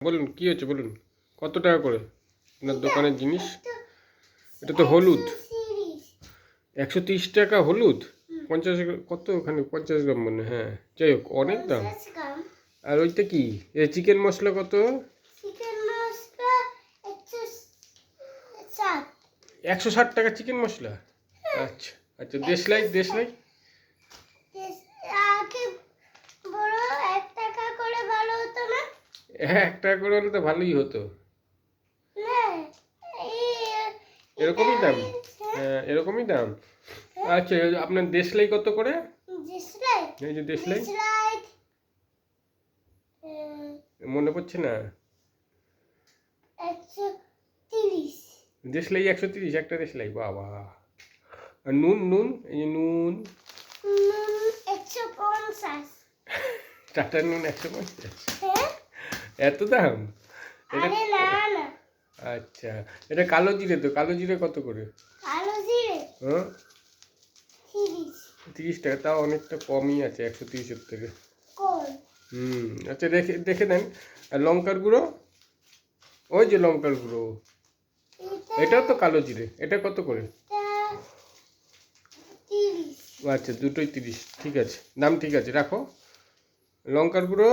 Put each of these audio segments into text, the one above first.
বলুন কি হচ্ছে বলুন, কত টাকা করে আপনার দোকানের জিনিস? এটা তো হলুদ, 130 টাকা হলুদ। 50 কত ওখানে 50 গ্রাম মনে, হ্যাঁ যাই হোক অনেক দাম। আর ওইটা কি চিকেন মশলা কত? 160 টাকা চিকেন মশলা। আচ্ছা আচ্ছা, দেশলাই দেশলাই 1 টাকা করে হলে তো ভালোই হতো। এরকমই দাম? হ্যাঁ এরকমই দাম। আচ্ছা আপনার দেশলাই কত করে? এই যে দেশলাই মনে পড়ছে না। দেশলাই 130, একটা দেশলাই, বাবা। আর নুন নুন এই যে নুন, টাটা নুন 150, এত দাম? এটা আচ্ছা, এটা কালো জিরে তো, কালো জিরে কত করে? হ্যাঁ 30 টাকা, তাও অনেকটা কমই আছে 130-এর থেকে। আচ্ছা দেখে দেখে দেন। আর লঙ্কার গুঁড়ো, ওই যে লঙ্কার গুঁড়ো, এটাও তো কালো জিরে, এটা কত করে? আচ্ছা দুটোই 30, ঠিক আছে, দাম ঠিক আছে, রাখো। লঙ্কার গুঁড়ো,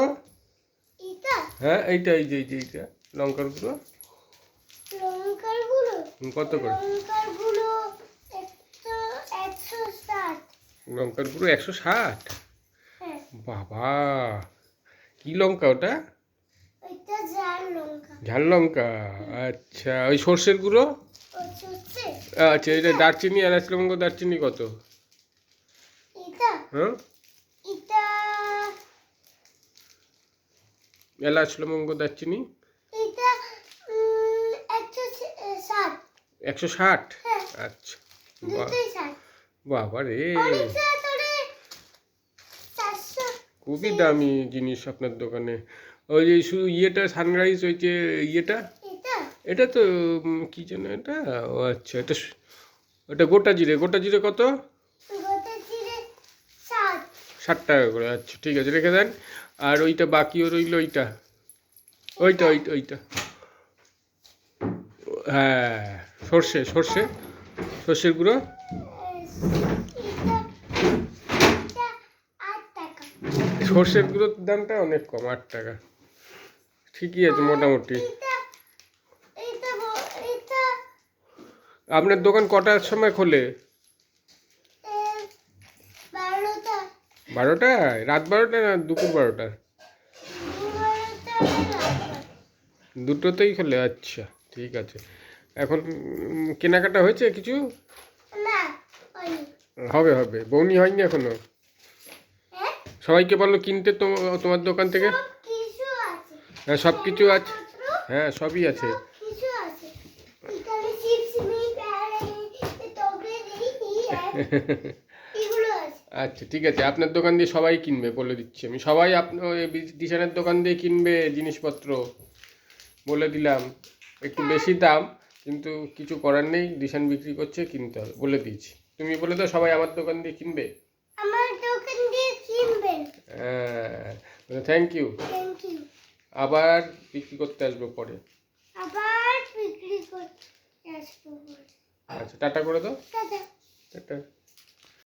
হ্যাঁ এইটা এই যে এইটা লঙ্কার গুঁড়ো কত করে? লঙ্কার গুঁড়ো 160? বাবা, কি লঙ্কা ওটা? ঝাল লঙ্কা। আচ্ছা ওই সর্ষের গুঁড়ো? আচ্ছা এটা দারচিনি, এলাচ লবঙ্গ দারচিনি কত? হ্যাঁ এলাচ লবঙ্গ দারচিনি 160? আচ্ছা বাবা রে, খুবই দামি জিনিস আপনার দোকানে। ওই যে শুধু ইয়েটা সানরাইজ, ওই যে ইয়েটা, এটা তো কি যেন এটা, ও আচ্ছা এটা ওটা গোটা জিরে, গোটা জিরে কত? 60 টাকা করে। আচ্ছা ঠিক আছে, রেখে দেন। আর ওইটা বাকিও রইল, ওইটা ওইটা ওইটা ওইটা হ্যাঁ সর্ষে সর্ষে সর্ষের গুঁড়ো সর্ষের গুঁড়োর দামটা অনেক কম, 8 টাকা। ঠিকই আছে মোটামুটি। আপনার দোকান কটার সময় খোলে? 12টায়? রাত 12টায় না দুপুর 12টায়? দুটোতেই খোলে, আচ্ছা ঠিক আছে। এখন কেনাকাটা হয়েছে কিছু? হবে হবে, বৌনি হয়নি এখনো? সবাইকে বলো কিনতে তোমার দোকান থেকে। হ্যাঁ সব কিছু আছে, হ্যাঁ সবই আছে। আচ্ছা ঠিক আছে, আপনার দোকান দিয়ে সবাই কিনবে বলে দিচ্ছি আমি, সবাই আপনার দিশানের দোকান দিয়ে কিনবে জিনিসপত্র, বলে দিলাম। একটু বেশি দাম, কিন্তু কিছু করার নেই, দিশান বিক্রি করছে, কিনতে হবে, বলে দিয়েছি। তুমি বলে দাও সবাই আমার দোকান দিয়ে কিনবে। হ্যাঁ থ্যাংক ইউ। আবার বিক্রি করতে আসবো পরে। আচ্ছা টাটা করে দাও। টাটা।